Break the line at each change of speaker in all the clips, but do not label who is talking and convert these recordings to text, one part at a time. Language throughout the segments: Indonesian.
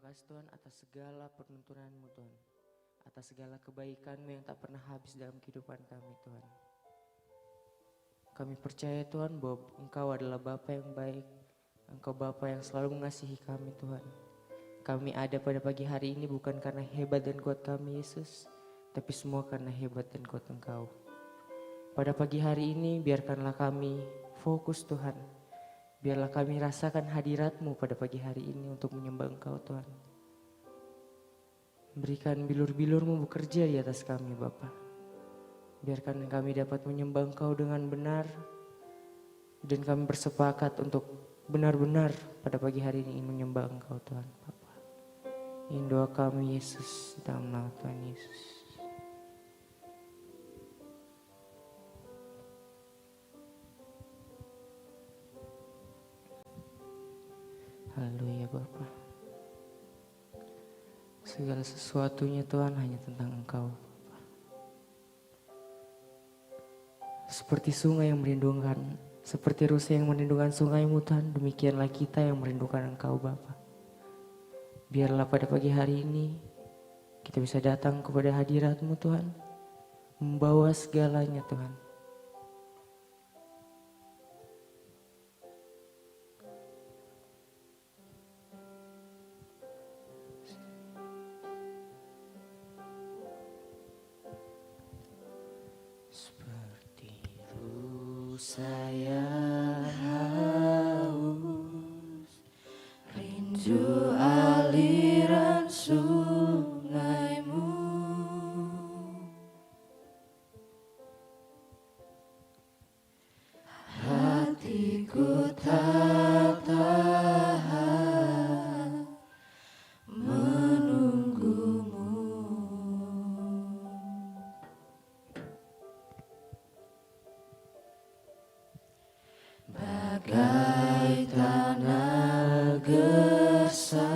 kasih Tuhan atas segala penuntunanmu Tuhan. Atas segala kebaikanmu yang tak pernah habis dalam kehidupan kami Tuhan. Kami percaya Tuhan bahwa Engkau adalah Bapa yang baik. Engkau Bapa yang selalu mengasihi kami Tuhan. Kami ada pada pagi hari ini bukan karena hebat dan kuat kami Yesus, tapi semua karena hebat dan kuat Engkau. Pada pagi hari ini biarkanlah kami fokus Tuhan. Biarlah kami rasakan hadirat-Mu pada pagi hari ini untuk menyembah Engkau Tuhan. Berikan bilur-bilur-Mu bekerja di atas kami Bapa. Biarkan kami dapat menyembah Engkau dengan benar. Dan kami bersepakat untuk benar-benar pada pagi hari ini menyembah Engkau Tuhan Bapa. Ini doa kami Yesus, dalam nama Tuhan Yesus. Haleluya Bapa. Segala sesuatunya Tuhan hanya tentang Engkau Bapa. Seperti sungai yang merindukan, seperti rusa yang merindukan sungai-Mu Tuhan, demikianlah kita yang merindukan Engkau Bapa. Biarlah pada pagi hari ini kita bisa datang kepada hadirat-Mu Tuhan, membawa segalanya Tuhan. Seperti rusa yang haus, rindu aliran sungai-Mu. Hatiku tak tahan menunggu-Mu. Bagai tanah gersang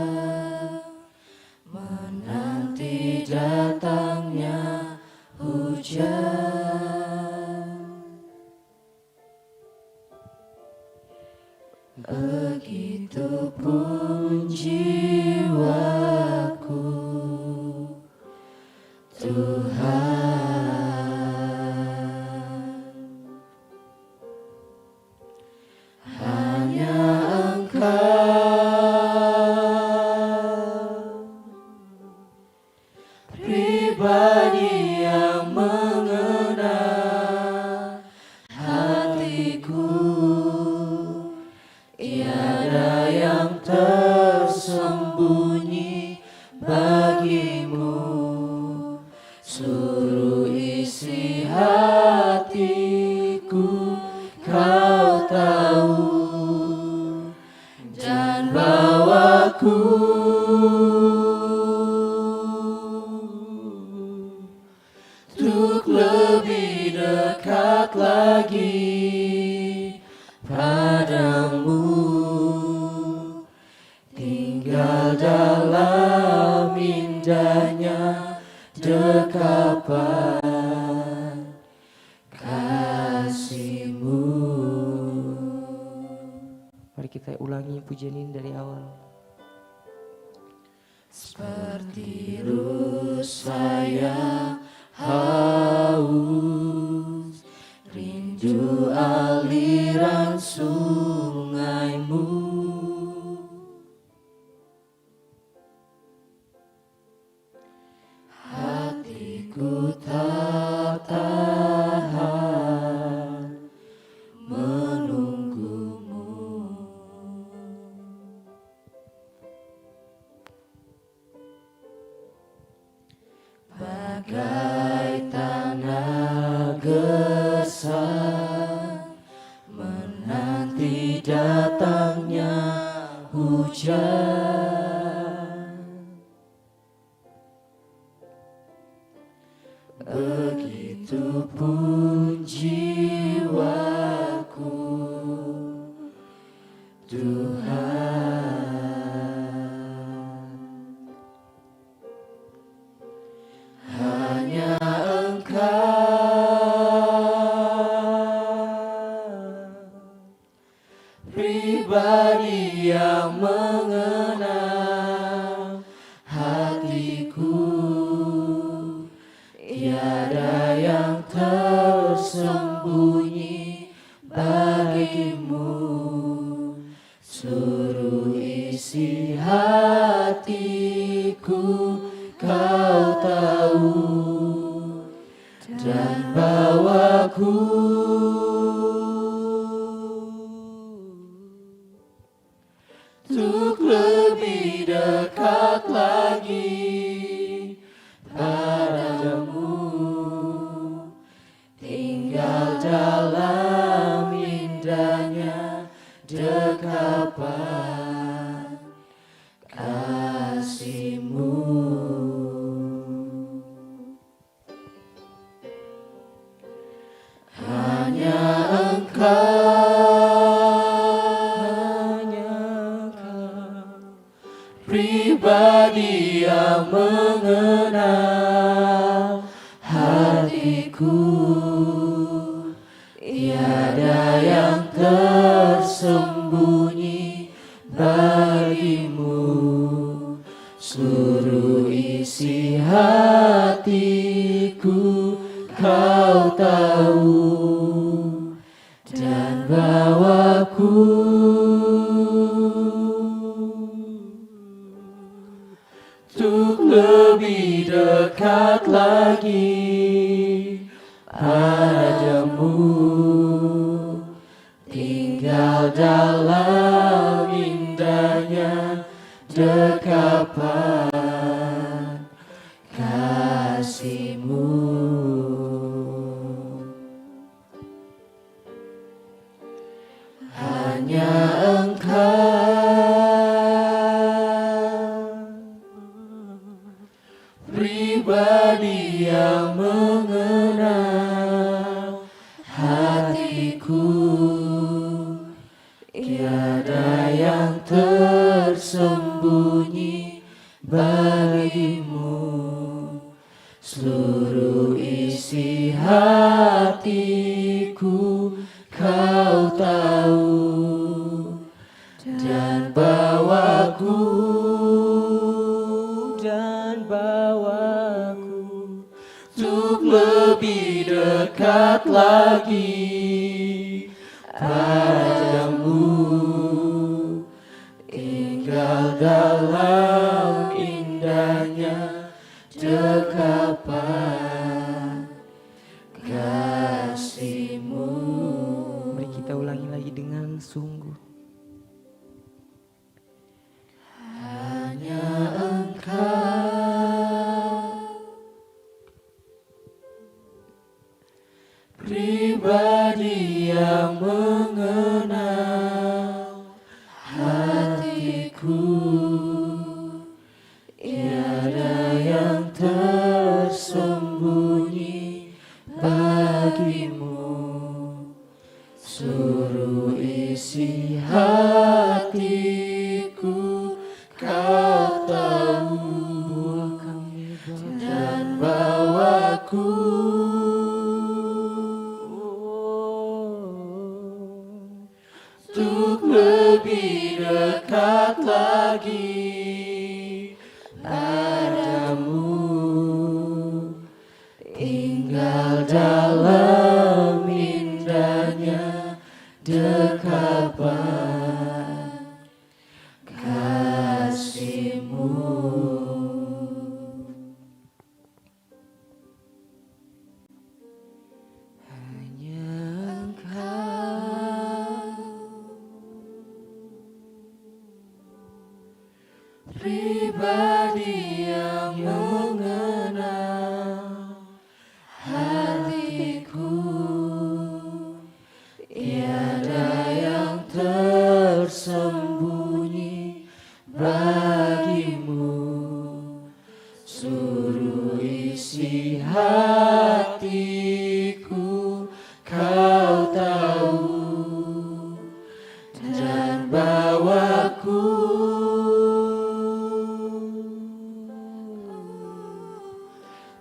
menanti datangnya hujan, begitupun jiwaku Tuhan. Hanya Engkau pribadi yang mengena hatiku. Tiada yang tersembunyi bagimu. Suruh isi hatiku, Kau tahu, dan bawaku untuk lebih dekat lagi padamu, tinggal dalam indahnya dekapan kasih-Mu. Mari kita ulangi pujian ini dari awal. Seperti rusa yang haus, rindu aliran sungai-Mu. Hatiku tak tahan menunggu-Mu. Bagai tanah gersang menanti datangnya hujan, begitupun jiwaku Tuhan. Hanya Engkau pribadi yang mengenal
Tiada yang tersembunyi bagimu, seluruh isi hatiku kau tahu, dan bawaku untuk lebih dekat lagi padamu, tinggal dalam indahnya dekapan kasih-Mu. Hanya Engkau pribadi yang mengenal hatiku, tiada yang tersembunyi bagimu, seluruh isi hatiku kau tahu, dan bawaku untuk lebih dekat lagi padamu, tinggal dalam indahnya dekapan kasih-Mu. Hanya Engkau pribadi yang mengenal hatiku, tiada yang tersembunyi bagimu, seluruh isi hatiku kau tahu, dan bawaku untuk lebih dekat lagi padamu, tinggal dalam indahnya dekapan kasih-Mu.
Mari kita ulangi lagi dengan sungguh.
Hanya Engkau pribadi yang mengenal hatiku, tiada yang tersembunyi bagimu, seluruh isi hatiku kau tahu, dan bawaku untuk lebih dekat lagi padamu, tinggal dalam indahnya dekapan kasih-Mu. Pribadi yang mengenal hatiku, tiada yang tersembunyi bagimu, seluruh isi hatiku kau tahu, dan bawaku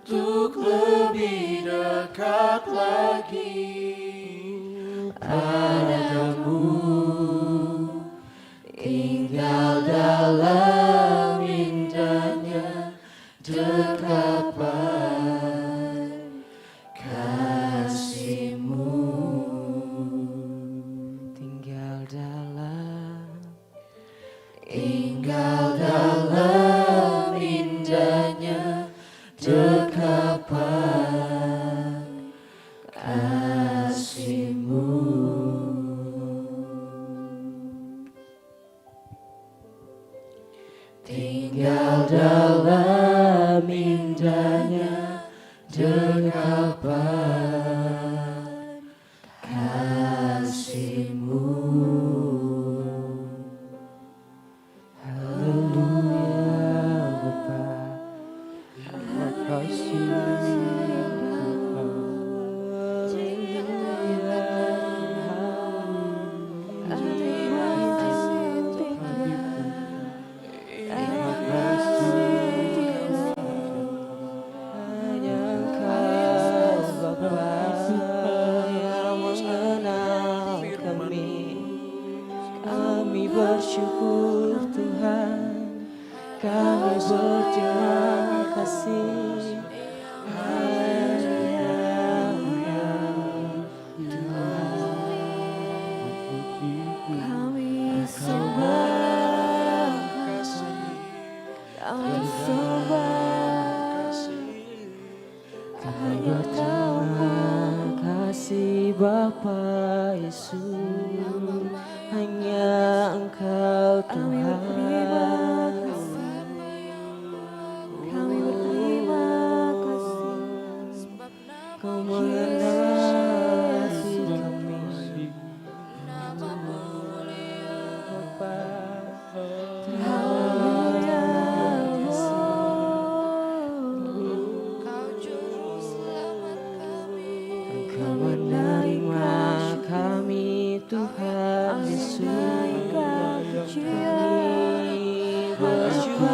untuk lebih dekat lagi padamu, tinggal dalam indahnya dekapan
Bapa Yesus, hanya Engkau Tuhan.
Kami berterima kasih
Kau mengasihi kami, Bapa.
Haleluya.
Engkau menerima kami Tuhan Yesus. Kami bersyukur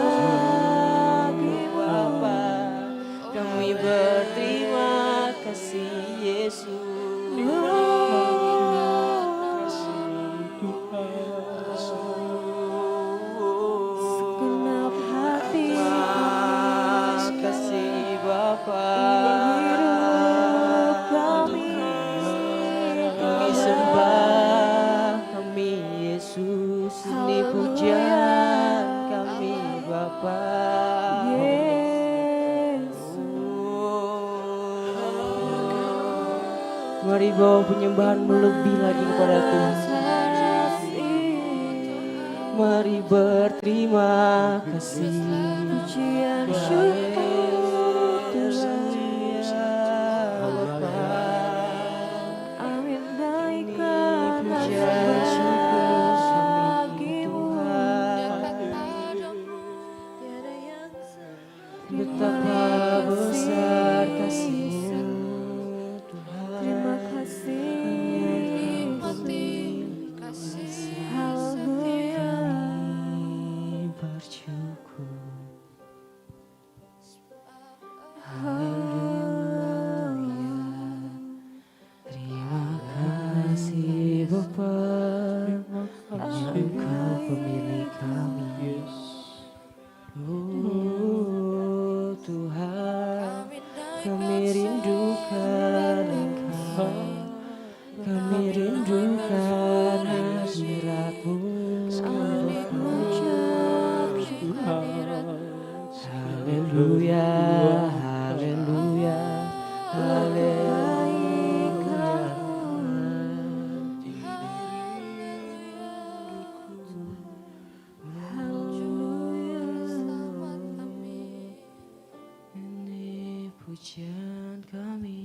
Bapa, kami berterima kasih Yesus.
Segenap hati
Terima kasih Bapa. Kami sembah kami Yesus, ini pujian kami Bapa. Mari bawa penyembahanmu lebih lagi kepada Tuhan. Mari berterima kasih.
pujian syukur
Bapa.
amin naikkan
Pujian syukur kami Tuhan. Betapa besar kasih-Mu Tuhan.
terima kasih haleluya
Kami bersyukur. Haleluya. Terima kasih Bapa, hanya Engkau pemilik kami. Oh Tuhan, kami rindukan Engkau, kami rindukan hadirat-Mu. Haleluya, haleluya, haleluya. Ini pujian kami.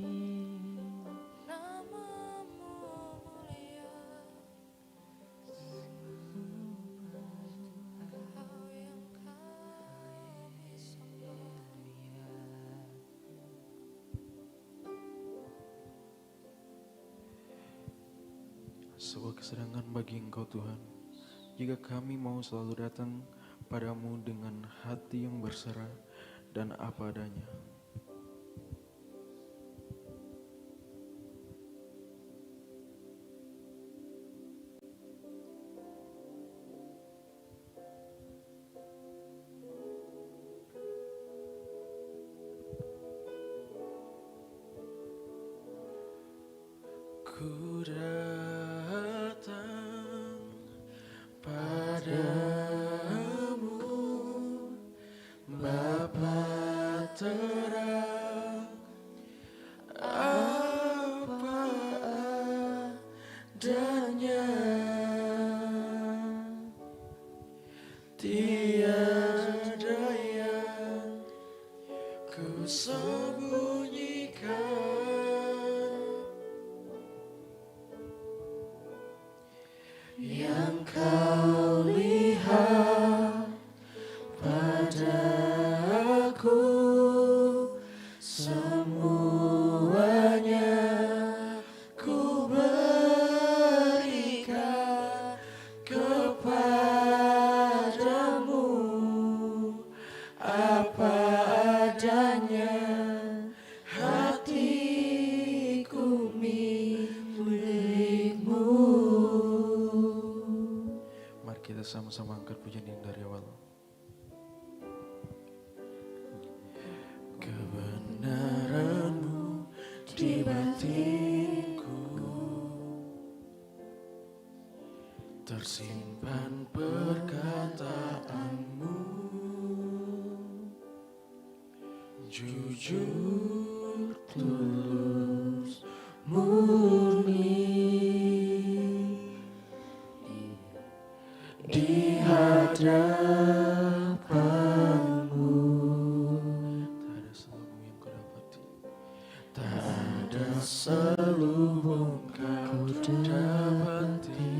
Sebuah kesenangan bagi Engkau Tuhan, jika kami mau selalu datang padamu dengan hati yang berserah dan apa adanya. Ku datang padamu, Bapa terang, apa adanya, tiada yang ku sembunyikan. Yang kau lihat padaku, semuanya ku berikan kepadamu, apa adanya, hatiku milikmu. Mari kita sama-sama angkat pujian yang dari awal. Kebenaran-Mu di batinku, tersimpan perkataan-Mu, jujur, tulus, murni. selubung kau dapati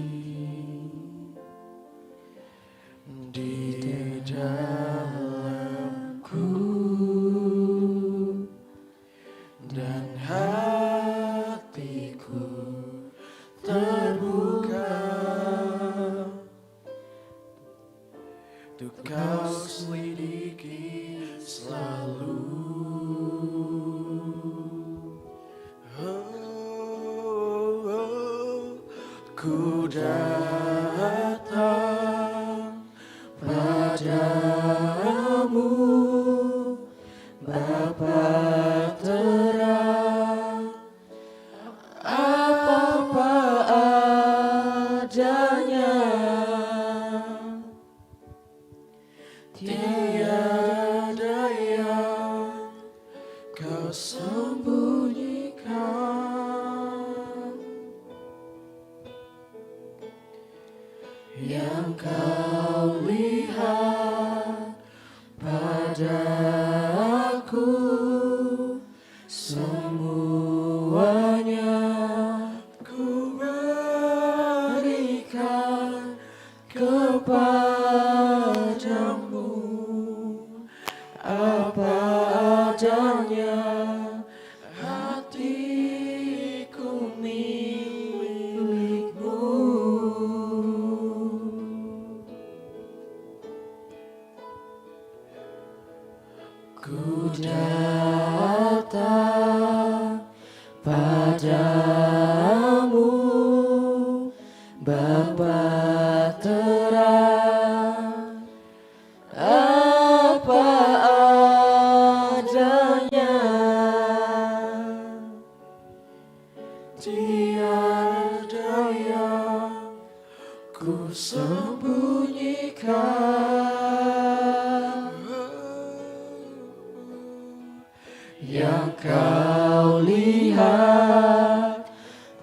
di dalamku, dan hatiku terbuka untuk kau selidiki selalu. Ku datang padamu, Bapa terang, apa adanya, tiada yang kau sembunyikan. Yang kau lihat padaku, semuanya ku berikan kepadamu, apa adanya, hatiku milikmu. Ku datang padamu, Bapa terang, apa adanya, tiada yang ku sembunyikan. Yang kau lihat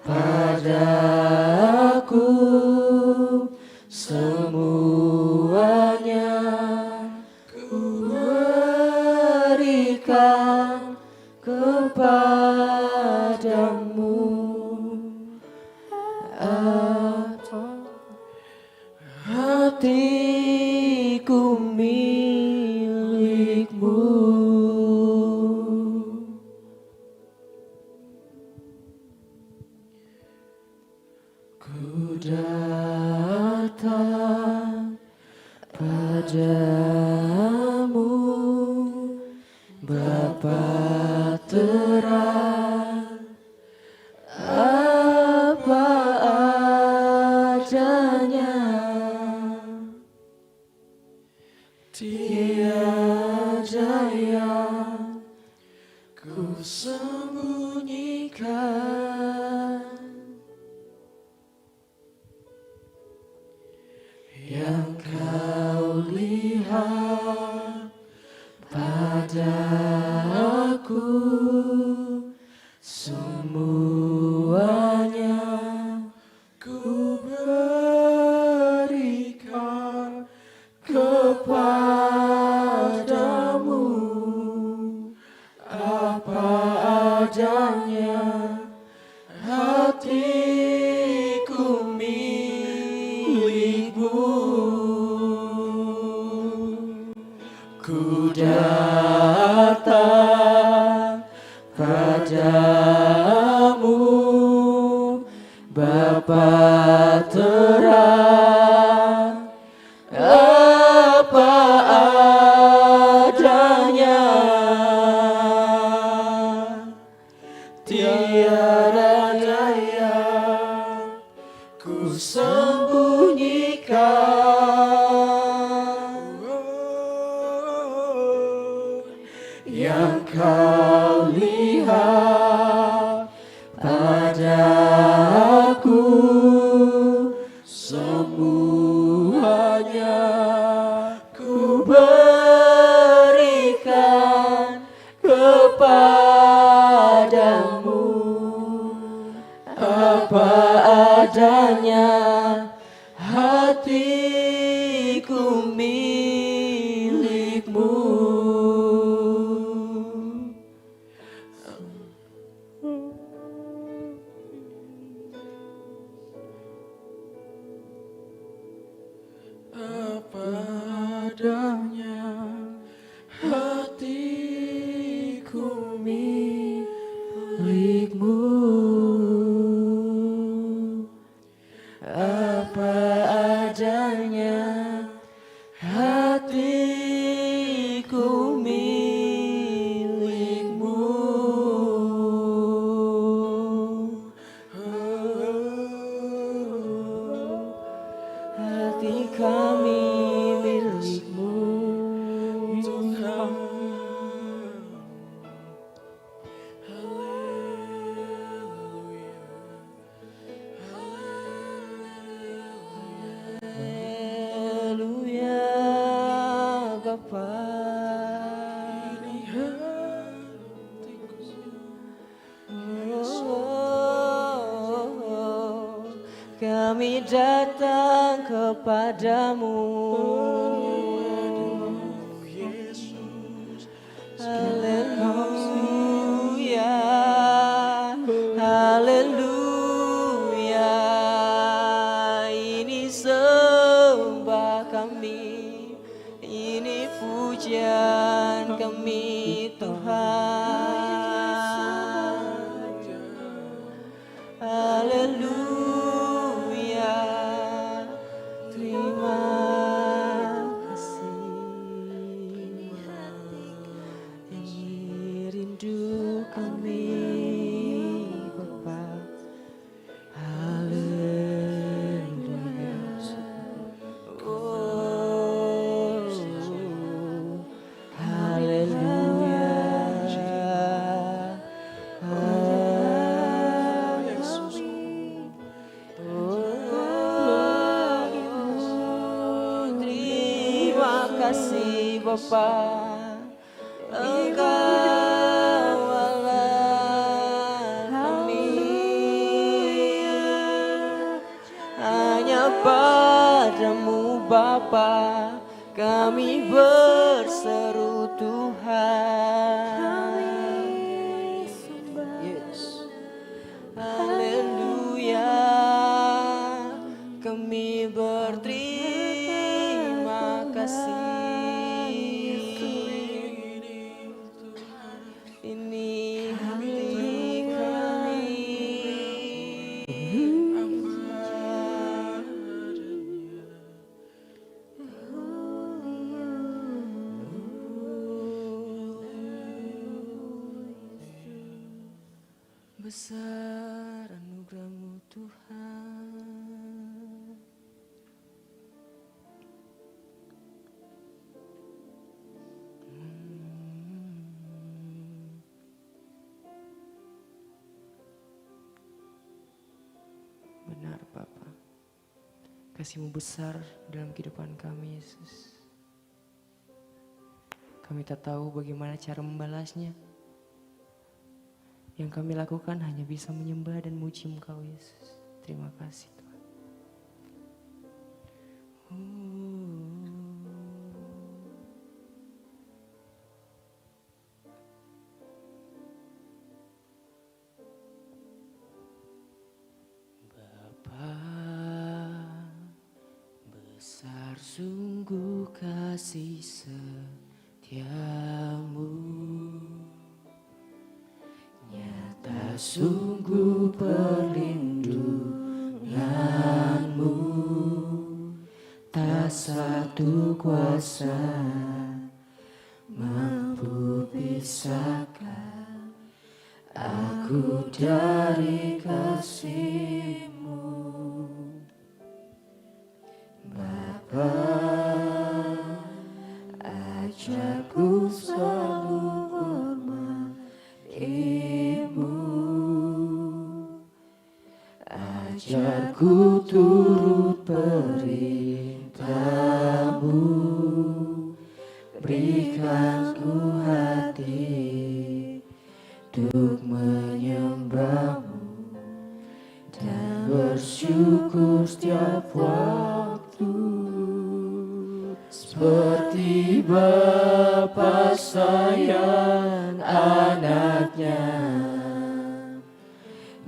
padaku, semuanya ku berikan kepadamu, hatiku milikmu. Ku datang padamu, Bapa terang, apa adanya, tiada yang ku sembunyikan. Yang kau lihat padaku, semuanya ku berikan kepadamu, apa adanya, hatiku milikmu. Ku datang padamu, Bapa terang, apa adanya, tiada daya ku sembunyikan. Yang kau lihat padaku, semuanya ku berikan kepadamu, apa adanya, hatiku milikmu.
kami datang kepadamu. Haleluya, haleluya. Ini sembah kami, ini pujian kami Tuhan. Haleluya, terima kasih. Ini rindu kami Bapa. Haleluya. Oh, haleluya. Terima kasih Bapa, Engkau Allah kami. Hanya padamu Bapa kami berseru Tuhan. Yes. Haleluya, kami berterima kasih. Ini hati kami. Besar anugerah-Mu Tuhan. Benar Bapa, kasih-Mu besar dalam kehidupan kami Yesus. Kami tak tahu bagaimana cara membalasnya. Yang kami lakukan hanya bisa menyembah dan muji Engkau Yesus. Terima kasih Tuhan. Bapa, besar sungguh kasih setiamu. Nyata sungguh perlindunganmu, tak satu kuasa mampu pisahkan aku dari kasih-Mu. Bapa, ajarku selalu hormati-Mu, ajarku turut perintah-Mu, berikan ku hati untuk menyembah-Mu dan bersyukur setiap waktu. Seperti Bapa sayang anaknya,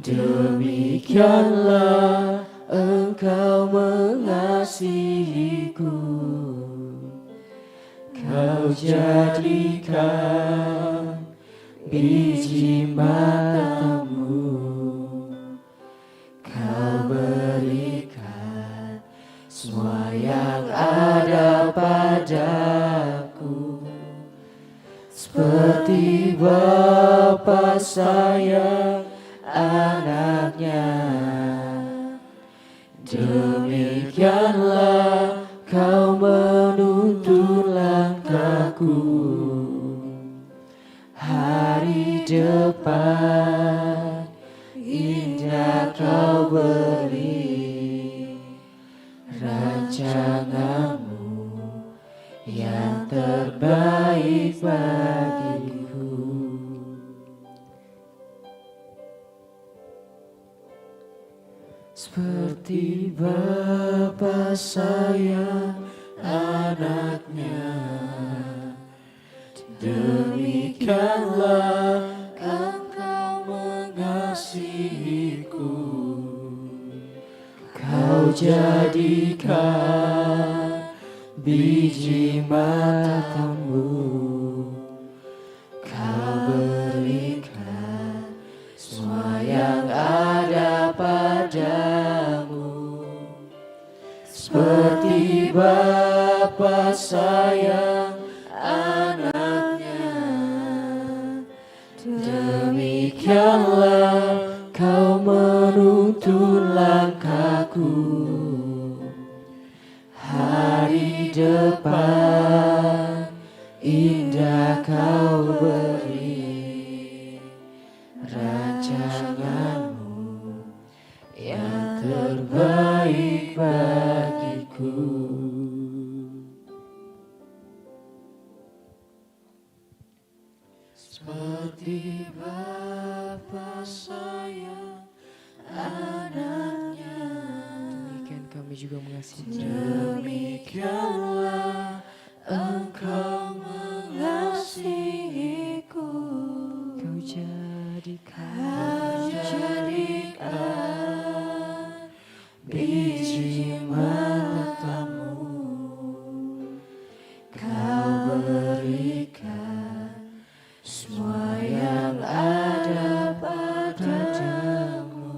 demikianlah Engkau mengasihiku. Kau jadikan biji matamu, Kau berikan semua yang ada padaku. Seperti Bapa sayang anaknya, demikianlah Kau menuntun langkahku. Hari depan indah Kau beri, rancangan-Mu yang terbaik bagiku. Seperti Bapa sayang anaknya, demikianlah Engkau mengasihiku. Kau jadikan biji matamu, Kau berikan semua yang ada padamu. Seperti Bapa sayang anaknya, demikianlah Kau menuntun langkahku. Hari depan indah Kau beri, rancanganmu yang terbaik bagiku. Seperti Bapa sayang anaknya, demikian kami juga mengasihi. Demikianlah Engkau mengasihiku. Kau jadikan biji matamu, Kau berikan semua yang ada padamu.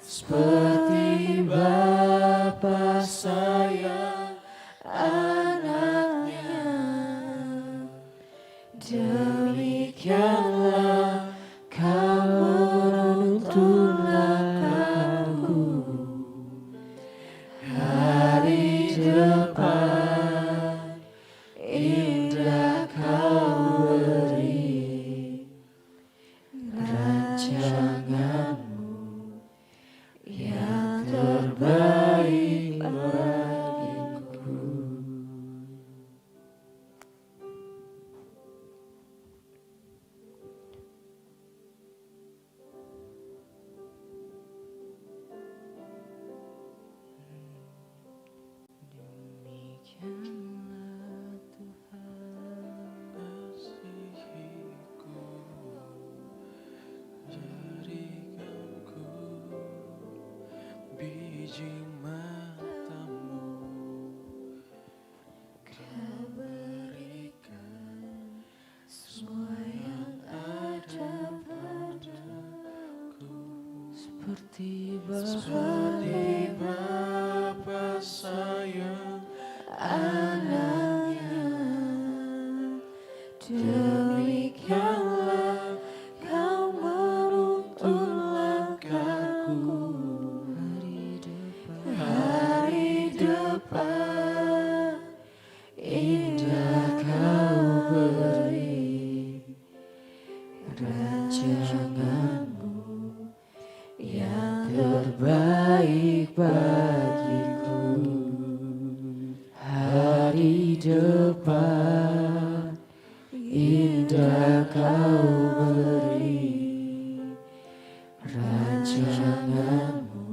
Seperti Bapa sayang anaknya, demikianlah Kau menuntun langkahku. Hari depan indah Kau beri, rancanganmu yang terbaik bagiku. Demikianlah Tuhan
Kasihiku, jadikanku biji matamu. Kau berikan semua yang ada padaku.
seperti
Seperti Bapa sayang
anaknya, demikianlah Kau menuntun langkahku. Hari depan indah Kau beri, rancanganmu yang
terbaik bagiku. Hari depan indah Kau beri, rancanganmu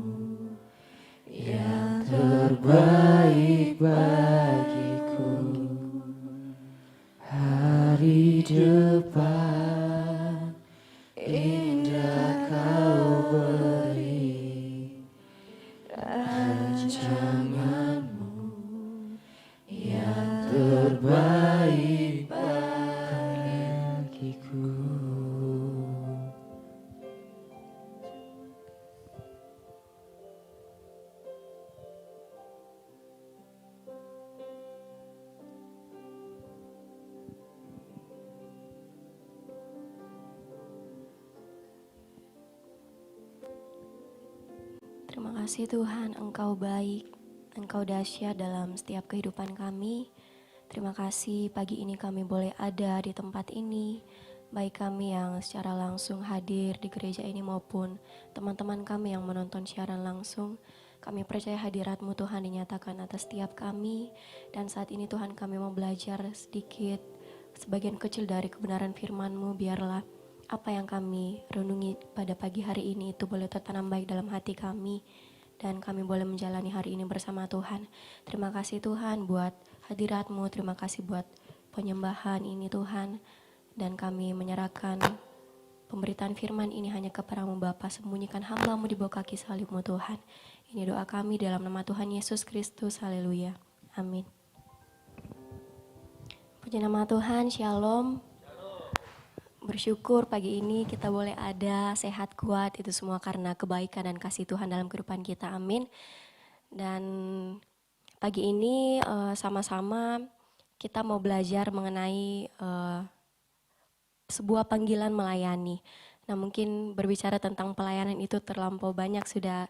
yang terbaik bagiku. Hari depan indah Kau beri, rancanganmu yang terbaik bagiku.
Terima kasih Tuhan, Engkau baik, Engkau dahsyat dalam setiap kehidupan kami. Terima kasih pagi ini kami boleh ada di tempat ini, baik kami yang secara langsung hadir di gereja ini maupun teman-teman kami yang menonton siaran langsung. Kami percaya hadirat-Mu Tuhan dinyatakan atas setiap kami, dan saat ini Tuhan kami mau belajar sedikit, sebagian kecil dari kebenaran firman-Mu. Biarlah apa yang kami renungi pada pagi hari ini itu boleh tertanam baik dalam hati kami, dan kami boleh menjalani hari ini bersama Tuhan. Terima kasih Tuhan buat hadirat-Mu, terima kasih buat penyembahan ini Tuhan, dan kami menyerahkan pemberitaan firman ini hanya kepada-Mu Bapa. Sembunyikan hamba-Mu di bawah kaki salib-Mu Tuhan. Ini doa kami dalam nama Tuhan Yesus Kristus. Haleluya. Amin. Puji nama Tuhan, Shalom. Bersyukur pagi ini kita boleh ada sehat kuat, itu semua karena kebaikan dan kasih Tuhan dalam kehidupan kita, amin. Dan pagi ini sama-sama kita mau belajar mengenai sebuah panggilan melayani. Nah, mungkin berbicara tentang pelayanan itu terlampau banyak sudah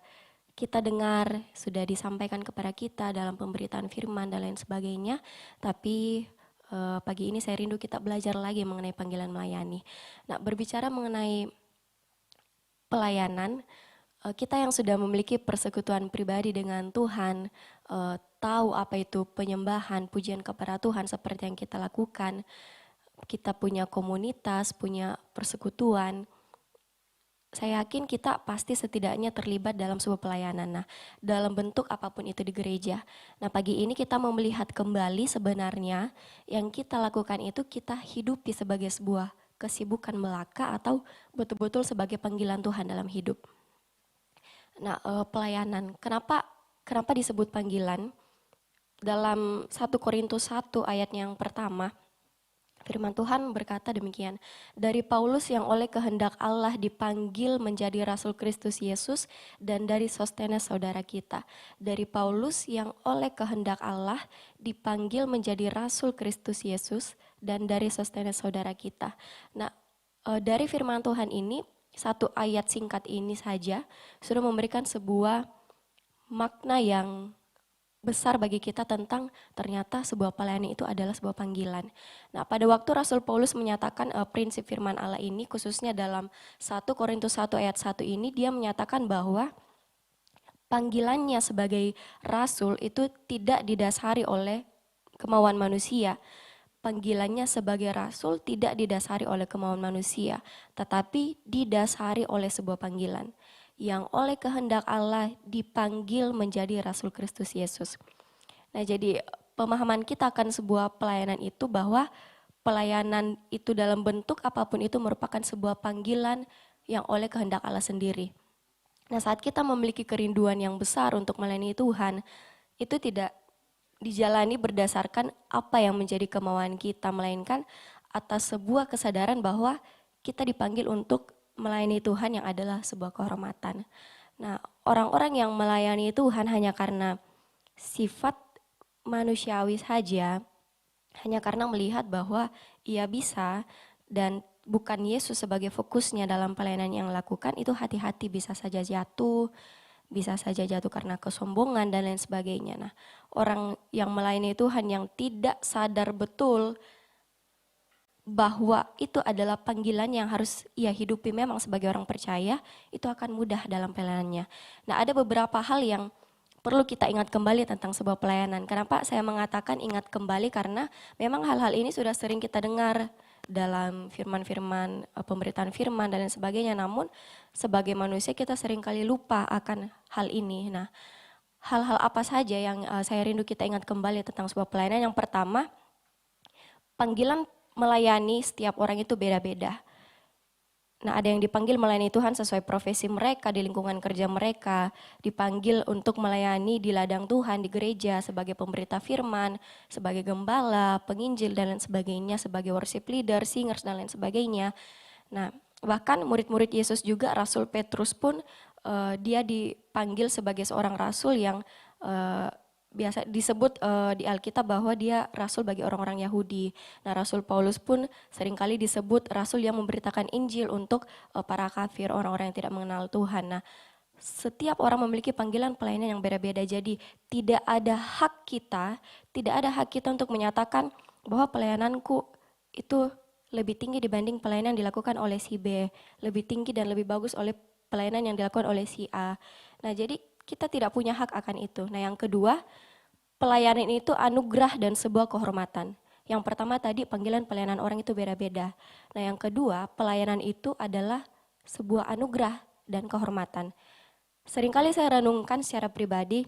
kita dengar, sudah disampaikan kepada kita dalam pemberitaan firman dan lain sebagainya, tapi pagi ini saya rindu kita belajar lagi mengenai panggilan melayani. Nah, berbicara mengenai pelayanan, kita yang sudah memiliki persekutuan pribadi dengan Tuhan, tahu apa itu penyembahan, pujian kepada Tuhan seperti yang kita lakukan. Kita punya komunitas, punya persekutuan. Saya yakin kita pasti setidaknya terlibat dalam sebuah pelayanan. Nah, dalam bentuk apapun itu di gereja. Nah, pagi ini kita mau melihat kembali sebenarnya yang kita lakukan itu kita hidupi sebagai sebuah kesibukan belaka atau betul-betul sebagai panggilan Tuhan dalam hidup. Nah, pelayanan. Kenapa disebut panggilan? Dalam 1 Korintus 1 ayat yang pertama, firman Tuhan berkata demikian, dari Paulus yang oleh kehendak Allah dipanggil menjadi Rasul Kristus Yesus, dan dari Sostenes saudara kita. Dari Paulus yang oleh kehendak Allah dipanggil menjadi Rasul Kristus Yesus, dan dari Sostenes saudara kita. Nah, dari firman Tuhan ini, satu ayat singkat ini saja sudah memberikan sebuah makna yang besar bagi kita tentang ternyata sebuah pelayanan itu adalah sebuah panggilan. Nah, pada waktu Rasul Paulus menyatakan prinsip firman Allah ini, khususnya dalam 1 Korintus 1 ayat 1 ini, dia menyatakan bahwa panggilannya sebagai rasul itu tidak didasari oleh kemauan manusia. Panggilannya sebagai rasul tidak didasari oleh kemauan manusia, tetapi didasari oleh sebuah panggilan yang oleh kehendak Allah dipanggil menjadi Rasul Kristus Yesus. Nah, jadi pemahaman kita akan sebuah pelayanan itu bahwa pelayanan itu dalam bentuk apapun itu merupakan sebuah panggilan yang oleh kehendak Allah sendiri. Nah, saat kita memiliki kerinduan yang besar untuk melayani Tuhan, itu tidak dijalani berdasarkan apa yang menjadi kemauan kita, melainkan atas sebuah kesadaran bahwa kita dipanggil untuk melayani Tuhan yang adalah sebuah kehormatan. Nah, orang-orang yang melayani Tuhan hanya karena sifat manusiawi saja, hanya karena melihat bahwa ia bisa dan bukan Yesus sebagai fokusnya dalam pelayanan yang lakukan, itu hati-hati bisa saja jatuh karena kesombongan dan lain sebagainya. Nah, orang yang melayani Tuhan yang tidak sadar betul bahwa itu adalah panggilan yang harus ia hidupi memang sebagai orang percaya, itu akan mudah dalam pelayanannya. Nah, ada beberapa hal yang perlu kita ingat kembali tentang sebuah pelayanan. Kenapa saya mengatakan ingat kembali? Karena memang hal-hal ini sudah sering kita dengar dalam firman-firman, pemberitaan firman dan lain sebagainya. Namun sebagai manusia kita seringkali lupa akan hal ini. Nah, hal-hal apa saja yang saya rindu kita ingat kembali tentang sebuah pelayanan? Yang pertama, panggilan melayani setiap orang itu beda-beda. Nah, ada yang dipanggil melayani Tuhan sesuai profesi mereka, di lingkungan kerja mereka, dipanggil untuk melayani di ladang Tuhan, di gereja, sebagai pemberita firman, sebagai gembala, penginjil, dan lain sebagainya, sebagai worship leader, singers, dan lain sebagainya. Nah, bahkan murid-murid Yesus juga, Rasul Petrus pun, dia dipanggil sebagai seorang rasul yang biasa disebut di Alkitab bahwa dia rasul bagi orang-orang Yahudi. Nah, Rasul Paulus pun seringkali disebut rasul yang memberitakan Injil untuk para kafir, orang-orang yang tidak mengenal Tuhan. Nah, setiap orang memiliki panggilan pelayanan yang beda-beda. Jadi tidak ada hak kita untuk menyatakan bahwa pelayananku itu lebih tinggi dibanding pelayanan yang dilakukan oleh si B, lebih tinggi dan lebih bagus oleh pelayanan yang dilakukan oleh si A. Nah, jadi kita tidak punya hak akan itu. Nah, yang kedua, pelayanan itu anugerah dan sebuah kehormatan. Yang pertama tadi panggilan pelayanan orang itu beda-beda. Nah yang kedua, pelayanan itu adalah sebuah anugerah dan kehormatan. Seringkali saya renungkan secara pribadi,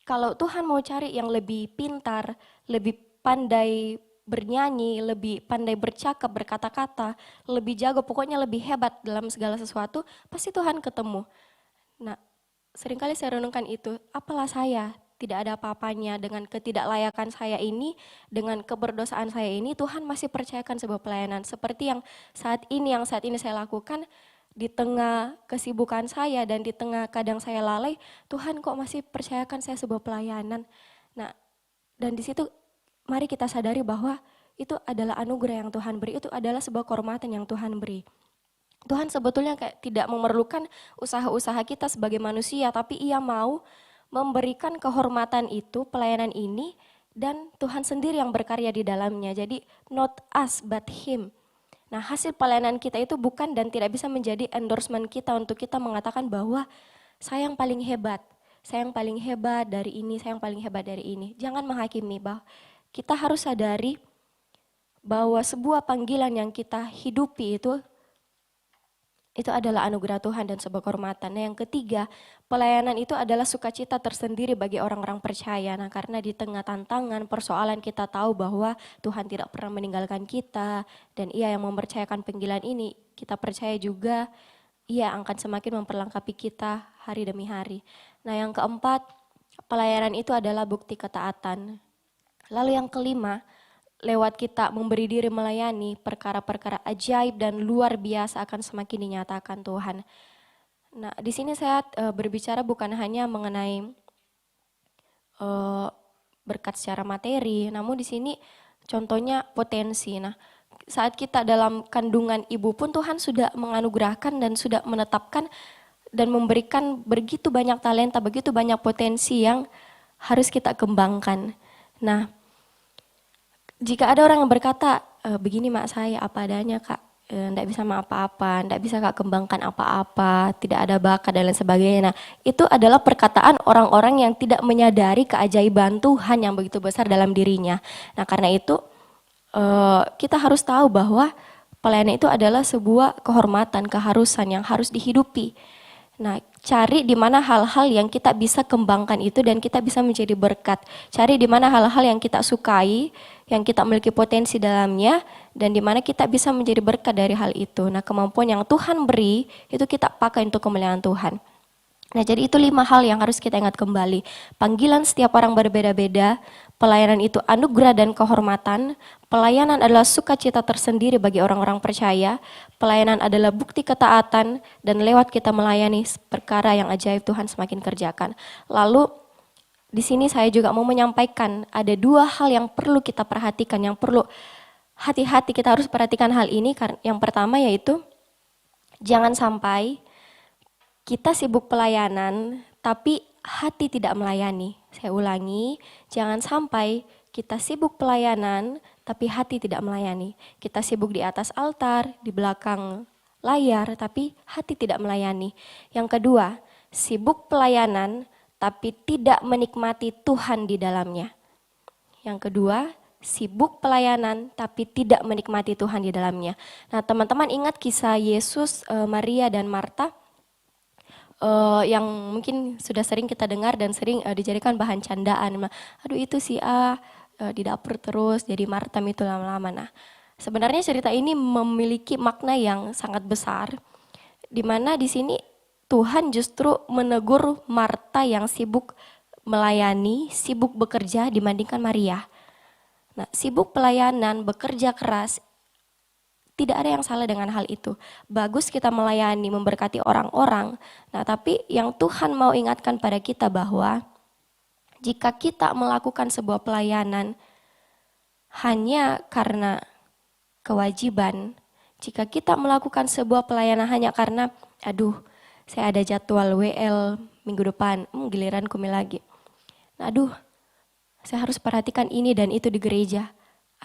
kalau Tuhan mau cari yang lebih pintar, lebih pandai bernyanyi, lebih pandai bercakap, berkata-kata, lebih jago, pokoknya lebih hebat dalam segala sesuatu, pasti Tuhan ketemu. Nah, seringkali saya renungkan itu, apalah saya, tidak ada apa-apanya dengan ketidaklayakan saya ini, dengan keberdosaan saya ini, Tuhan masih percayakan sebuah pelayanan. Seperti yang saat ini saya lakukan, di tengah kesibukan saya dan di tengah kadang saya lalai, Tuhan kok masih percayakan saya sebuah pelayanan. Nah, dan di situ mari kita sadari bahwa itu adalah anugerah yang Tuhan beri, itu adalah sebuah kehormatan yang Tuhan beri. Tuhan sebetulnya kayak tidak memerlukan usaha-usaha kita sebagai manusia, tapi Ia mau memberikan kehormatan itu, pelayanan ini, dan Tuhan sendiri yang berkarya di dalamnya. Jadi not us but Him. Nah, hasil pelayanan kita itu bukan dan tidak bisa menjadi endorsement kita untuk kita mengatakan bahwa saya yang paling hebat dari ini, saya yang paling hebat dari ini. Jangan menghakimi, bahwa kita harus sadari bahwa sebuah panggilan yang kita hidupi itu adalah anugerah Tuhan dan sebuah kehormatan. Nah, yang ketiga, pelayanan itu adalah sukacita tersendiri bagi orang-orang percaya. Nah, karena di tengah tantangan, persoalan kita tahu bahwa Tuhan tidak pernah meninggalkan kita dan Ia yang mempercayakan panggilan ini, kita percaya juga Ia akan semakin memperlengkapi kita hari demi hari. Nah, yang keempat, pelayanan itu adalah bukti ketaatan. Lalu yang kelima, lewat kita memberi diri melayani, perkara-perkara ajaib dan luar biasa akan semakin dinyatakan Tuhan. Nah, di sini saya berbicara bukan hanya mengenai berkat secara materi, namun di sini contohnya potensi. Nah, saat kita dalam kandungan ibu pun Tuhan sudah menganugerahkan dan sudah menetapkan dan memberikan begitu banyak talenta, begitu banyak potensi yang harus kita kembangkan. Nah, jika ada orang yang berkata, begini mak saya apa adanya kak, enggak bisa mak apa-apa, enggak bisa kak kembangkan apa-apa, tidak ada bakat dan lain sebagainya. Nah, itu adalah perkataan orang-orang yang tidak menyadari keajaiban Tuhan yang begitu besar dalam dirinya. Nah, karena itu kita harus tahu bahwa pelayanan itu adalah sebuah kehormatan, keharusan yang harus dihidupi. Nah, cari di mana hal-hal yang kita bisa kembangkan itu dan kita bisa menjadi berkat. Cari di mana hal-hal yang kita sukai, yang kita memiliki potensi dalamnya, dan di mana kita bisa menjadi berkat dari hal itu. Nah, kemampuan yang Tuhan beri, itu kita pakai untuk kemuliaan Tuhan. Nah, jadi itu 5 hal yang harus kita ingat kembali. Panggilan setiap orang berbeda-beda, pelayanan itu anugerah dan kehormatan, pelayanan adalah sukacita tersendiri bagi orang-orang percaya, pelayanan adalah bukti ketaatan, dan lewat kita melayani perkara yang ajaib Tuhan semakin kerjakan. Lalu, di sini saya juga mau menyampaikan ada 2 hal yang perlu kita perhatikan, yang perlu hati-hati kita harus perhatikan hal ini. Yang pertama yaitu, jangan sampai kita sibuk pelayanan, tapi hati tidak melayani. Saya ulangi, jangan sampai kita sibuk pelayanan, tapi hati tidak melayani. Kita sibuk di atas altar, di belakang layar, tapi hati tidak melayani. Yang kedua, sibuk pelayanan, tapi tidak menikmati Tuhan di dalamnya. Yang kedua, sibuk pelayanan, tapi tidak menikmati Tuhan di dalamnya. Nah, teman-teman ingat kisah Yesus, Maria, dan Marta? Yang mungkin sudah sering kita dengar dan sering dijadikan bahan candaan. Aduh itu si A di dapur terus jadi Marta itu lama-lama. Nah, sebenarnya cerita ini memiliki makna yang sangat besar, di mana di sini Tuhan justru menegur Marta yang sibuk melayani, sibuk bekerja dibandingkan Maria. Nah, sibuk pelayanan, bekerja keras, tidak ada yang salah dengan hal itu. Bagus kita melayani, memberkati orang-orang. Nah, tapi yang Tuhan mau ingatkan pada kita bahwa jika kita melakukan sebuah pelayanan hanya karena kewajiban, jika kita melakukan sebuah pelayanan hanya karena, aduh, saya ada jadwal WL minggu depan, giliran kumi lagi. Nah, aduh, saya harus perhatikan ini dan itu di gereja.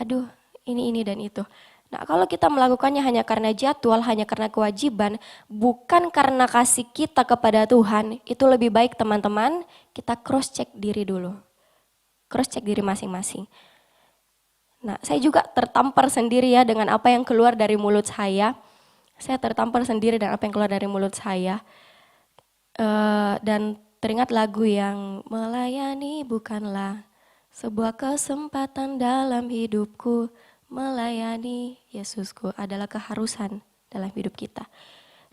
Aduh, ini dan itu. Nah, kalau kita melakukannya hanya karena jadwal, hanya karena kewajiban, bukan karena kasih kita kepada Tuhan, itu lebih baik teman-teman, kita cross check diri dulu. Cross check diri masing-masing. Nah, saya juga tertampar sendiri ya dengan apa yang keluar dari mulut saya. Saya tertampar sendiri dengan apa yang keluar dari mulut saya. Dan teringat lagu yang melayani bukanlah sebuah kesempatan dalam hidupku. Melayani Yesusku adalah keharusan dalam hidup kita.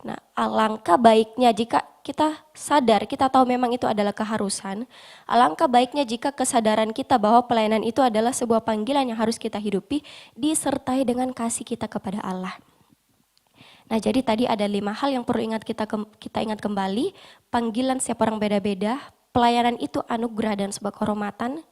Nah, alangkah baiknya jika kita sadar, kita tahu memang itu adalah keharusan. Alangkah baiknya jika kesadaran kita bahwa pelayanan itu adalah sebuah panggilan yang harus kita hidupi, disertai dengan kasih kita kepada Allah. Nah, jadi tadi ada 5 hal yang perlu kita ingat kembali. Panggilan setiap orang beda-beda, pelayanan itu anugerah dan sebuah kehormatan.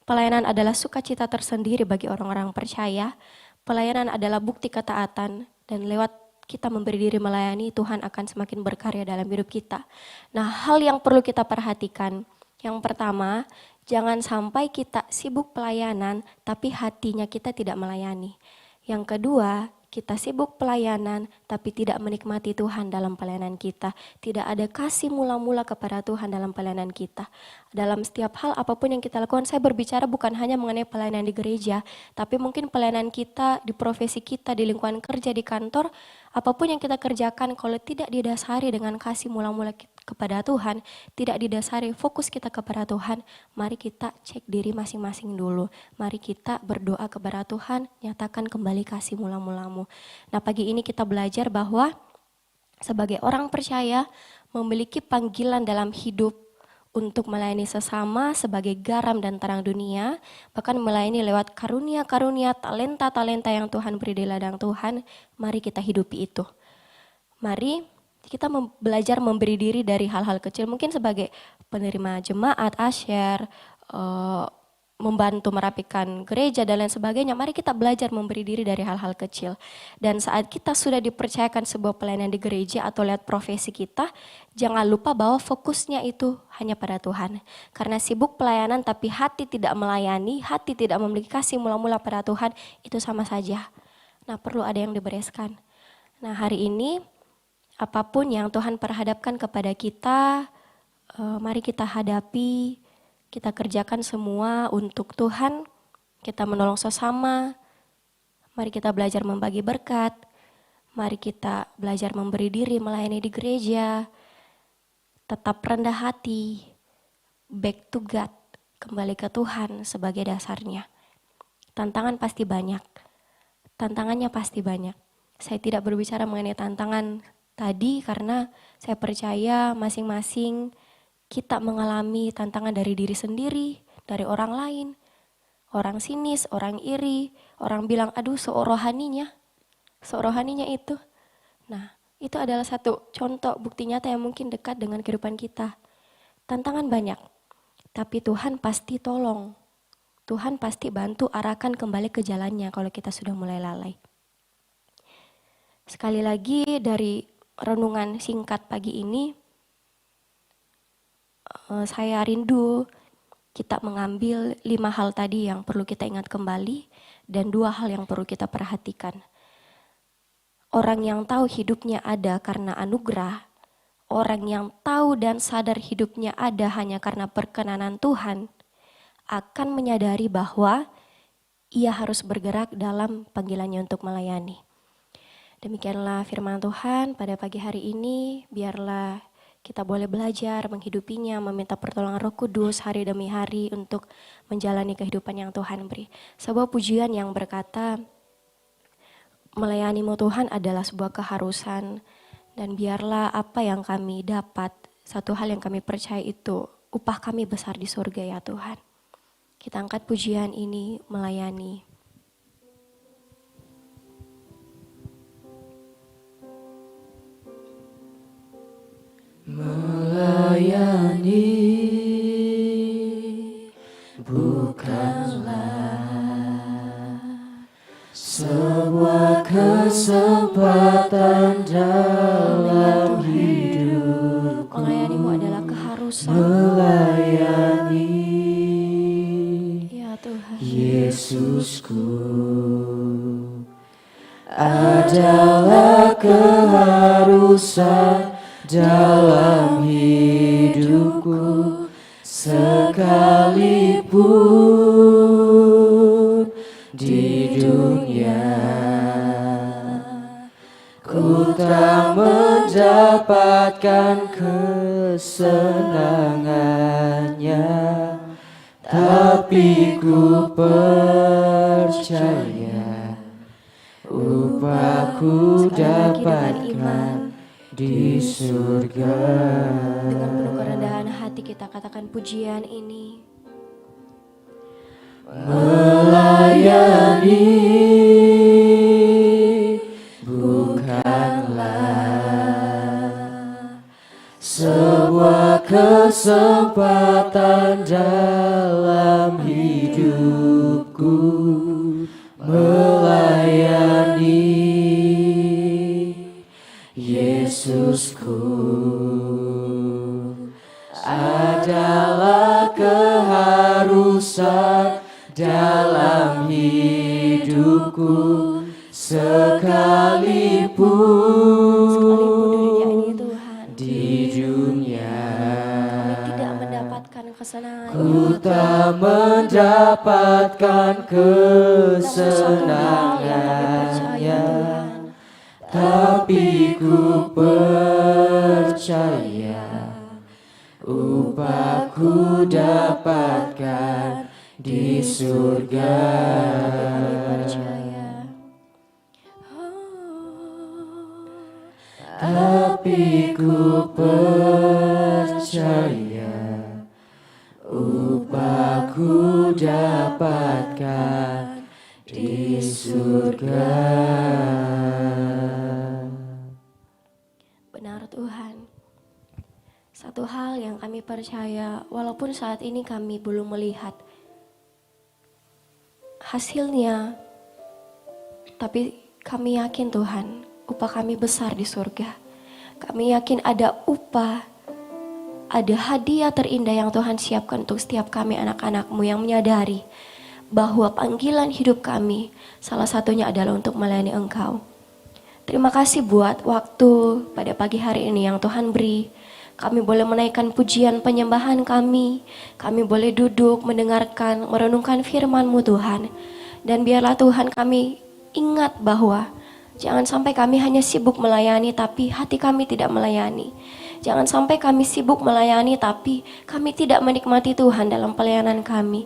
Pelayanan adalah sukacita tersendiri bagi orang-orang percaya. Pelayanan adalah bukti ketaatan, dan lewat kita memberi diri melayani, Tuhan akan semakin berkarya dalam hidup kita. Nah, hal yang perlu kita perhatikan, yang pertama, jangan sampai kita sibuk pelayanan, tapi hatinya kita tidak melayani. Yang kedua, kita sibuk pelayanan, tapi tidak menikmati Tuhan dalam pelayanan kita. Tidak ada kasih mula-mula kepada Tuhan dalam pelayanan kita. Dalam setiap hal apapun yang kita lakukan, saya berbicara bukan hanya mengenai pelayanan di gereja, tapi mungkin pelayanan kita, di profesi kita, di lingkungan kerja, di kantor, apapun yang kita kerjakan, kalau tidak didasari dengan kasih mula-mula kepada Tuhan, tidak didasari fokus kita kepada Tuhan, mari kita cek diri masing-masing dulu. Mari kita berdoa kepada Tuhan, nyatakan kembali kasih mula-mulamu. Nah, pagi ini kita belajar bahwa sebagai orang percaya memiliki panggilan dalam hidup untuk melayani sesama sebagai garam dan terang dunia, bahkan melayani lewat karunia-karunia, talenta-talenta yang Tuhan beri di ladang Tuhan. Mari kita hidupi itu. Mari kita belajar memberi diri dari hal-hal kecil, mungkin sebagai penerima jemaat, asyar, membantu merapikan gereja dan lain sebagainya. Mari kita belajar memberi diri dari hal-hal kecil. Dan saat kita sudah dipercayakan sebuah pelayanan di gereja atau lihat profesi kita, jangan lupa bahwa fokusnya itu hanya pada Tuhan. Karena sibuk pelayanan tapi hati tidak melayani, hati tidak memiliki kasih mula-mula pada Tuhan, itu sama saja. Nah, perlu ada yang dibereskan. Nah, hari ini apapun yang Tuhan perhadapkan kepada kita, mari kita hadapi, kita kerjakan semua untuk Tuhan, kita menolong sesama, mari kita belajar membagi berkat, mari kita belajar memberi diri melayani di gereja, tetap rendah hati, back to God, kembali ke Tuhan sebagai dasarnya. Tantangan pasti banyak, tantangannya pasti banyak. Saya tidak berbicara mengenai tantangan tadi karena saya percaya masing-masing kita mengalami tantangan dari diri sendiri, dari orang lain. Orang sinis, orang iri, orang bilang aduh seorohaninya itu. Nah, itu adalah satu contoh bukti nyata yang mungkin dekat dengan kehidupan kita. Tantangan banyak, tapi Tuhan pasti tolong. Tuhan pasti bantu arahkan kembali ke jalannya kalau kita sudah mulai lalai. Sekali lagi dari renungan singkat pagi ini, saya rindu kita mengambil 5 hal tadi yang perlu kita ingat kembali dan 2 hal yang perlu kita perhatikan. Orang yang tahu hidupnya ada karena anugerah, orang yang tahu dan sadar hidupnya ada hanya karena perkenanan Tuhan, akan menyadari bahwa ia harus bergerak dalam panggilannya untuk melayani. Demikianlah firman Tuhan pada pagi hari ini, biarlah kita boleh belajar menghidupinya, meminta pertolongan Roh Kudus hari demi hari untuk menjalani kehidupan yang Tuhan beri. Sebuah pujian yang berkata, melayanimu Tuhan adalah sebuah keharusan, dan biarlah apa yang kami dapat, satu hal yang kami percaya itu, upah kami besar di surga ya Tuhan. Kita angkat pujian ini, melayani.
Melayani bukanlah sebuah kesempatan dalam hidup.
Melayanimu adalah keharusan.
Melayani
Ya Tuhan.
Yesusku adalah keharusan dalam hidupku, sekalipun di tak mendapatkan kesenangannya, tapi ku percaya upahku dapatkan di surga.
Dengan penuh kerendahan hati kita katakan pujian ini.
Melayani bukanlah sebuah kesempatan dalam hidupku, melayani Yesusku adalah keharusan dalam hidupku, sekalipun di dunia
tidak mendapatkan kesenangan,
ku tak mendapatkan kesenangannya, tapi ku percaya upahku dapatkan di surga. Tapi ku percaya upahku dapatkan di surga.
Benar Tuhan. Satu hal yang kami percaya, walaupun saat ini kami belum melihat hasilnya, tapi kami yakin Tuhan, upah kami besar di surga. Kami yakin ada upah, ada hadiah terindah yang Tuhan siapkan untuk setiap kami anak-anak-Mu yang menyadari bahwa panggilan hidup kami salah satunya adalah untuk melayani Engkau. Terima kasih buat waktu pada pagi hari ini yang Tuhan beri. Kami boleh menaikkan pujian penyembahan kami boleh duduk, mendengarkan, merenungkan firman-Mu Tuhan. Dan biarlah Tuhan kami ingat bahwa jangan sampai kami hanya sibuk melayani tapi hati kami tidak melayani. Jangan sampai kami sibuk melayani tapi kami tidak menikmati Tuhan dalam pelayanan kami.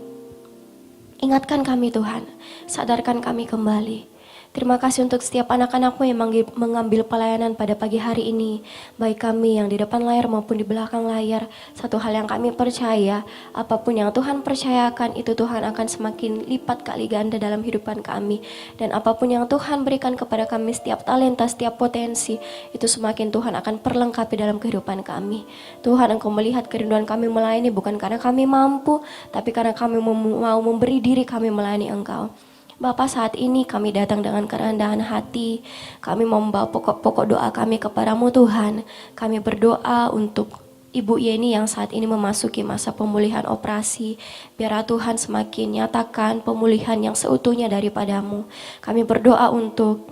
Ingatkan kami Tuhan, sadarkan kami kembali. Terima kasih untuk setiap anak-anak-Mu yang mengambil pelayanan pada pagi hari ini. Baik kami yang di depan layar maupun di belakang layar. Satu hal yang kami percaya, apapun yang Tuhan percayakan itu Tuhan akan semakin lipat kali ganda dalam kehidupan kami. Dan apapun yang Tuhan berikan kepada kami, setiap talenta, setiap potensi, itu semakin Tuhan akan perlengkapi dalam kehidupan kami. Tuhan, Engkau melihat kerinduan kami melayani bukan karena kami mampu, tapi karena kami mau memberi diri kami melayani Engkau. Bapa, saat ini kami datang dengan kerendahan hati. Kami membawa pokok-pokok doa kami kepada-Mu Tuhan. Kami berdoa untuk Ibu Yeni yang saat ini memasuki masa pemulihan operasi. Biarlah Tuhan semakin nyatakan pemulihan yang seutuhnya daripada-Mu. Kami berdoa untuk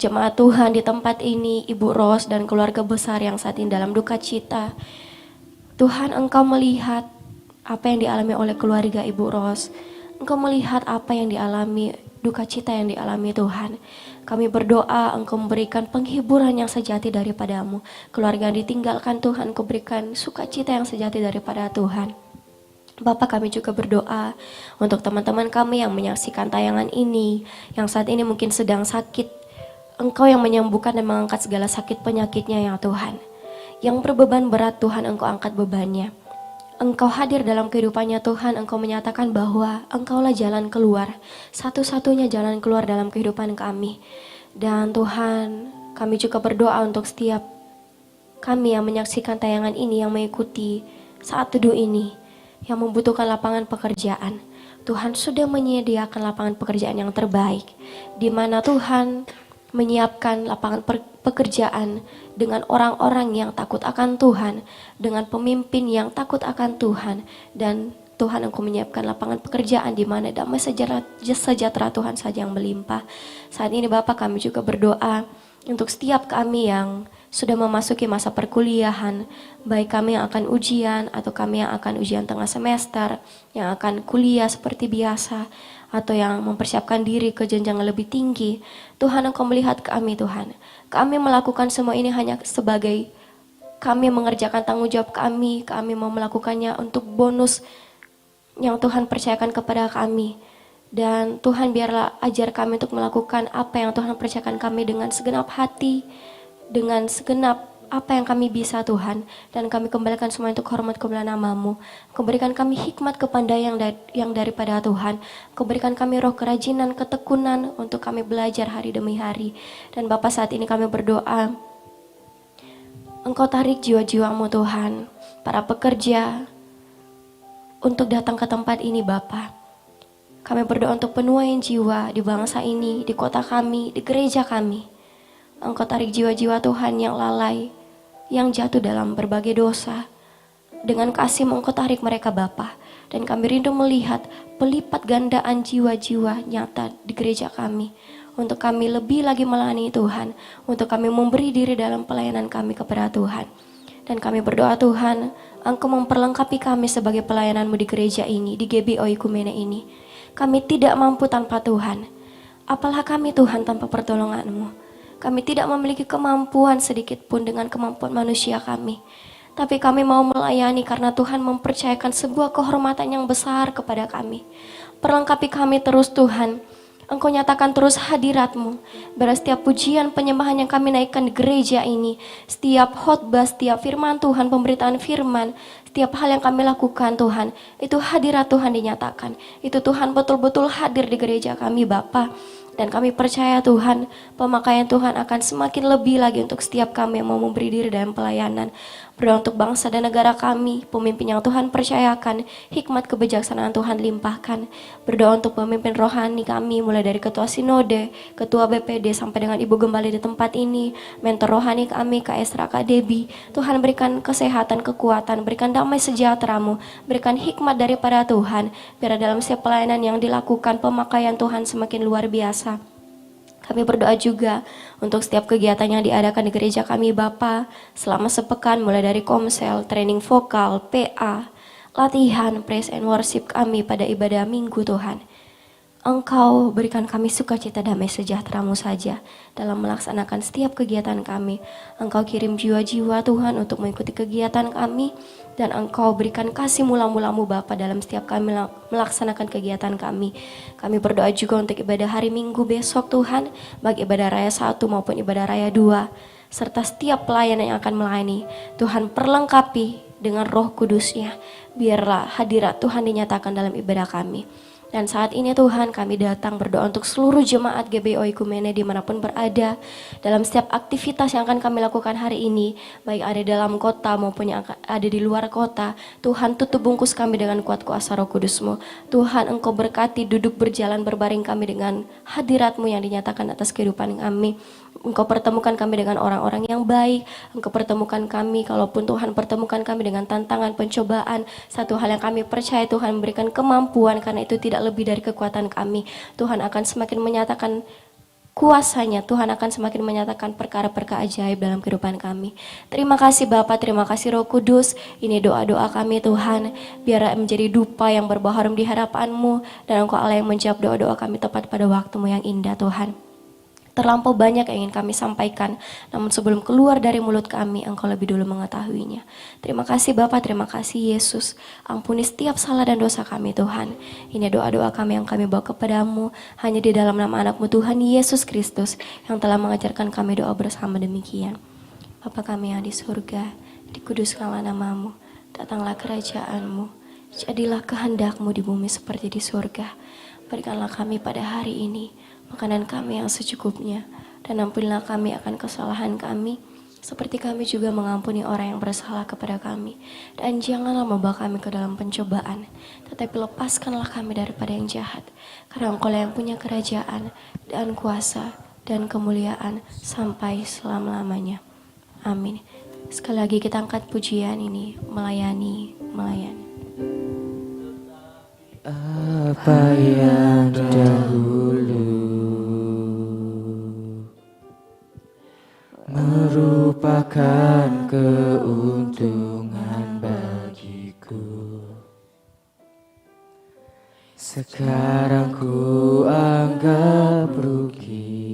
jemaat Tuhan di tempat ini, Ibu Ros dan keluarga besar yang saat ini dalam duka cita. Tuhan, Engkau melihat apa yang dialami oleh keluarga Ibu Ros. Engkau melihat apa yang dialami, duka cita yang dialami Tuhan. Kami berdoa Engkau memberikan penghiburan yang sejati daripada-Mu. Keluarga yang ditinggalkan Tuhan, Engkau berikan sukacita yang sejati daripada Tuhan. Bapa, kami juga berdoa untuk teman-teman kami yang menyaksikan tayangan ini, yang saat ini mungkin sedang sakit. Engkau yang menyembuhkan dan mengangkat segala sakit penyakitnya ya Tuhan. Yang berbeban berat Tuhan, Engkau angkat bebannya. Engkau hadir dalam kehidupannya Tuhan, Engkau menyatakan bahwa Engkaulah jalan keluar, satu-satunya jalan keluar dalam kehidupan kami. Dan Tuhan, kami juga berdoa untuk setiap kami yang menyaksikan tayangan ini, yang mengikuti saat teduh ini, yang membutuhkan lapangan pekerjaan. Tuhan sudah menyediakan lapangan pekerjaan yang terbaik, di mana Tuhan menyiapkan lapangan pekerjaan dengan orang-orang yang takut akan Tuhan, dengan pemimpin yang takut akan Tuhan, dan Tuhan Engkau menyiapkan lapangan pekerjaan di mana damai sejahtera Tuhan saja yang melimpah. Saat ini Bapak, kami juga berdoa untuk setiap kami yang sudah memasuki masa perkuliahan, baik kami yang akan ujian atau kami yang akan ujian tengah semester, yang akan kuliah seperti biasa, atau yang mempersiapkan diri ke jenjang lebih tinggi. Tuhan, Engkau melihat kami Tuhan. Kami melakukan semua ini hanya sebagai kami mengerjakan tanggung jawab kami mau melakukannya untuk bonus yang Tuhan percayakan kepada kami. Dan Tuhan biarlah ajar kami untuk melakukan apa yang Tuhan percayakan kami dengan segenap hati, dengan segenap apa yang kami bisa Tuhan. Dan kami kembalikan semua untuk hormat kemuliaan nama-Mu. Kau berikan kami hikmat kepandaian yang daripada Tuhan. Kau berikan kami roh kerajinan, ketekunan untuk kami belajar hari demi hari. Dan Bapa, saat ini kami berdoa, Engkau tarik jiwa-jiwa-Mu Tuhan, para pekerja, untuk datang ke tempat ini Bapa. Kami berdoa untuk penuaian jiwa di bangsa ini, di kota kami, di gereja kami. Engkau tarik jiwa-jiwa Tuhan yang lalai, yang jatuh dalam berbagai dosa. Dengan kasih-Mu Engkau tarik mereka Bapa. Dan kami rindu melihat pelipat gandaan jiwa-jiwa nyata di gereja kami. Untuk kami lebih lagi melayani Tuhan. Untuk kami memberi diri dalam pelayanan kami kepada Tuhan. Dan kami berdoa Tuhan, Engkau memperlengkapi kami sebagai pelayanan-Mu di gereja ini, di GBO Ikumene ini. Kami tidak mampu tanpa Tuhan. Apalah kami Tuhan tanpa pertolongan-Mu. Kami tidak memiliki kemampuan sedikit pun dengan kemampuan manusia kami. Tapi kami mau melayani karena Tuhan mempercayakan sebuah kehormatan yang besar kepada kami. Perlengkapi kami terus Tuhan. Engkau nyatakan terus hadirat-Mu. Biar setiap pujian penyembahan yang kami naikkan di gereja ini, setiap khotbah, setiap firman Tuhan, pemberitaan firman, setiap hal yang kami lakukan Tuhan, itu hadirat Tuhan dinyatakan. Itu Tuhan betul-betul hadir di gereja kami Bapa. Dan kami percaya Tuhan, pemakaian Tuhan akan semakin lebih lagi untuk setiap kami yang mau memberi diri dalam pelayanan. Berdoa untuk bangsa dan negara kami, pemimpin yang Tuhan percayakan, hikmat kebijaksanaan Tuhan limpahkan. Berdoa untuk pemimpin rohani kami, mulai dari ketua sinode, ketua BPD, sampai dengan ibu gembala di tempat ini, mentor rohani kami, Kak Esra, Kak Debi. Tuhan berikan kesehatan, kekuatan, berikan damai sejahtera-Mu, berikan hikmat daripada Tuhan, biar dalam setiap pelayanan yang dilakukan, pemakaian Tuhan semakin luar biasa. Kami berdoa juga untuk setiap kegiatan yang diadakan di gereja kami Bapa selama sepekan, mulai dari komsel, training vokal, PA, latihan, praise and worship kami pada ibadah minggu Tuhan. Engkau berikan kami sukacita damai sejahtera-Mu saja dalam melaksanakan setiap kegiatan kami. Engkau kirim jiwa-jiwa Tuhan untuk mengikuti kegiatan kami. Dan Engkau berikan kasih mula-mula-Mu Bapa dalam setiap kami melaksanakan kegiatan kami. Kami berdoa juga untuk ibadah hari Minggu besok Tuhan, baik ibadah raya 1 maupun ibadah raya 2. Serta setiap pelayan yang akan melayani, Tuhan perlengkapi dengan Roh Kudus-Nya. Biarlah hadirat Tuhan dinyatakan dalam ibadah kami. Dan saat ini Tuhan kami datang berdoa untuk seluruh jemaat GBO Ikumene dimanapun berada, dalam setiap aktivitas yang akan kami lakukan hari ini, baik ada di dalam kota maupun yang ada di luar kota. Tuhan tutup bungkus kami dengan kuat kuasa Roh Kudus-Mu. Tuhan Engkau berkati duduk berjalan berbaring kami dengan hadirat-Mu yang dinyatakan atas kehidupan kami. Engkau pertemukan kami dengan orang-orang yang baik. Engkau pertemukan kami, kalaupun Tuhan pertemukan kami dengan tantangan, pencobaan. Satu hal yang kami percaya, Tuhan memberikan kemampuan, karena itu tidak lebih dari kekuatan kami. Tuhan akan semakin menyatakan kuasanya, Tuhan akan semakin menyatakan perkara-perkara ajaib dalam kehidupan kami. Terima kasih Bapa, terima kasih Roh Kudus. Ini doa-doa kami Tuhan, biar menjadi dupa yang berbau harum di hadapan-Mu, dan Engkau Allah yang menjawab doa-doa kami tepat pada waktu-Mu yang indah Tuhan. Terlampau banyak yang ingin kami sampaikan, namun sebelum keluar dari mulut kami, Engkau lebih dulu mengetahuinya. Terima kasih Bapa, terima kasih Yesus. Ampuni setiap salah dan dosa kami Tuhan. Ini doa-doa kami yang kami bawa kepadamu, hanya di dalam nama anak-Mu Tuhan Yesus Kristus, yang telah mengajarkan kami doa bersama demikian. Bapa kami yang di surga, dikuduskanlah nama-Mu, datanglah kerajaan-Mu, jadilah kehendak-Mu di bumi seperti di surga. Berikanlah kami pada hari ini makanan kami yang secukupnya, dan ampunilah kami akan kesalahan kami, seperti kami juga mengampuni orang yang bersalah kepada kami. Dan janganlah membawa kami ke dalam pencobaan, tetapi lepaskanlah kami daripada yang jahat, karena Engkau yang punya kerajaan, dan kuasa, dan kemuliaan, sampai selama-lamanya. Amin. Sekali lagi kita angkat pujian ini, melayani.
Apa yang dahulu merupakan keuntungan bagiku, sekarang ku anggap rugi.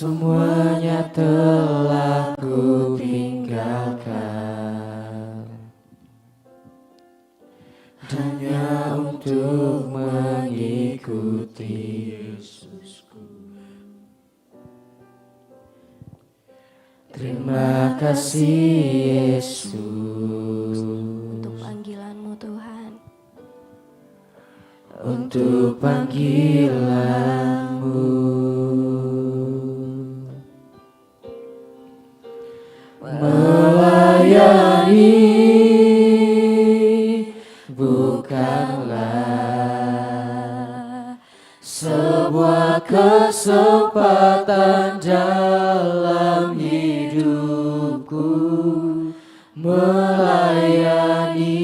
semuanya telah ku tinggalkan hanya untuk mengikuti Yesusku. Terima kasih Yesus
Untuk panggilan-Mu Tuhan,
untuk panggilan-Mu melayani bukanlah sebuah kesempatan dalam hidupku, melayani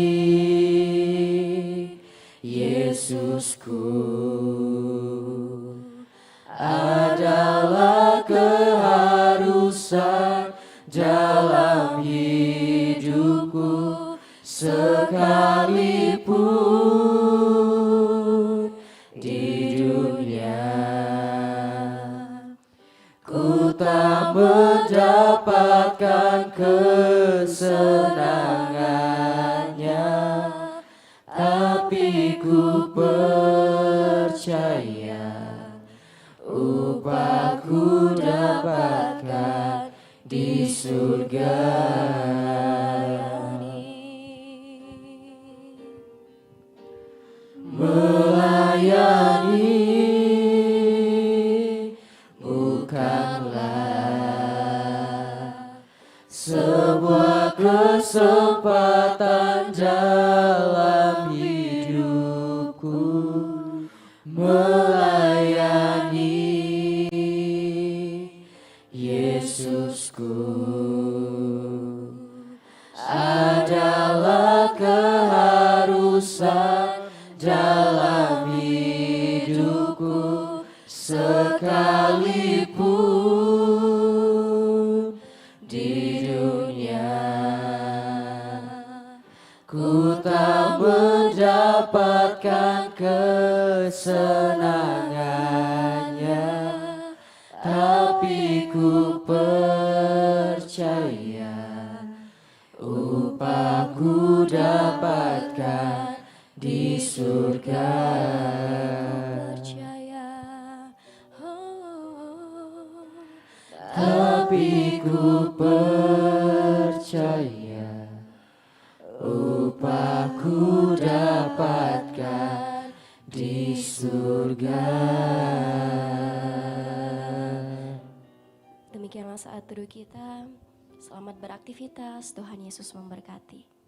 Yesusku adalah keharusan dalam hidupku, sekalipun di dunia ku tak mendapatkan kesenangannya, tapi ku percaya upahku dapatkan di surga. Melayani bukanlah sebuah kesempatan dalam hidupku, melayani Yesusku adalah keharusan dalam hidupku, sekalipun di dunia ku tak mendapatkan kesenangannya, tapi ku percaya upahku dapatkan di surga.
percaya,
Tapi ku percaya upahku dapatkan di surga.
Demikianlah saat teduh kita. Selamat beraktivitas. Tuhan Yesus memberkati.